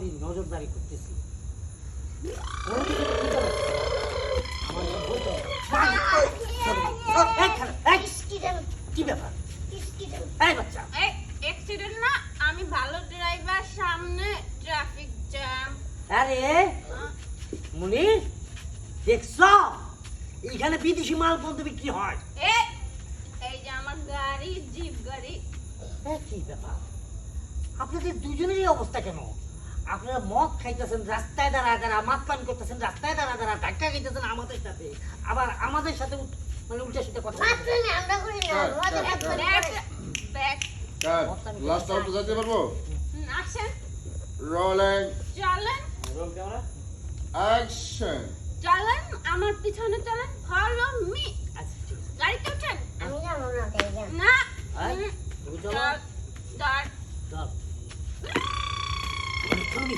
কড়াকড়ি নজরদারি করতেছি। কি ব্যাপার? এই বাচ্চা, অ্যাক্সিডেন্ট না, আমি ভালো ড্রাইভার, সামনে ট্রাফিক জ্যাম। আরে মুনির, দেখছো এখানে বিদেশি মাল পর্যন্ত বিক্রি হয়। এই যে আমার গাড়ি, জিপ গাড়ি। কি ব্যাপার, আপনাদের দুজনেরই অবস্থা কেন? আপনারা মদ খাইতেছেন রাস্তায় দাঁড়া দাঁড়া, মাতপান করতেছেন রাস্তায় দাঁড়া দাঁড়া, ধাক্কা খাইতেছেন আমাদের সাথে, আবার আমাদের সাথে মানে উল্টা সুল্টা কথা লাস্ট আউট যেতে পারবো? আসেন, রোলিং চলেন, রোল ক্যামেরা অ্যাকশন। চলেন আমার পিছনে চলেন, ফলো মি। আচ্ছা ঠিক আছে। গাড়িতে উঠেন। আমি যাবো না তাই যাবো। না, এই, তুমি চলো। চল, চল। চল। চলবি?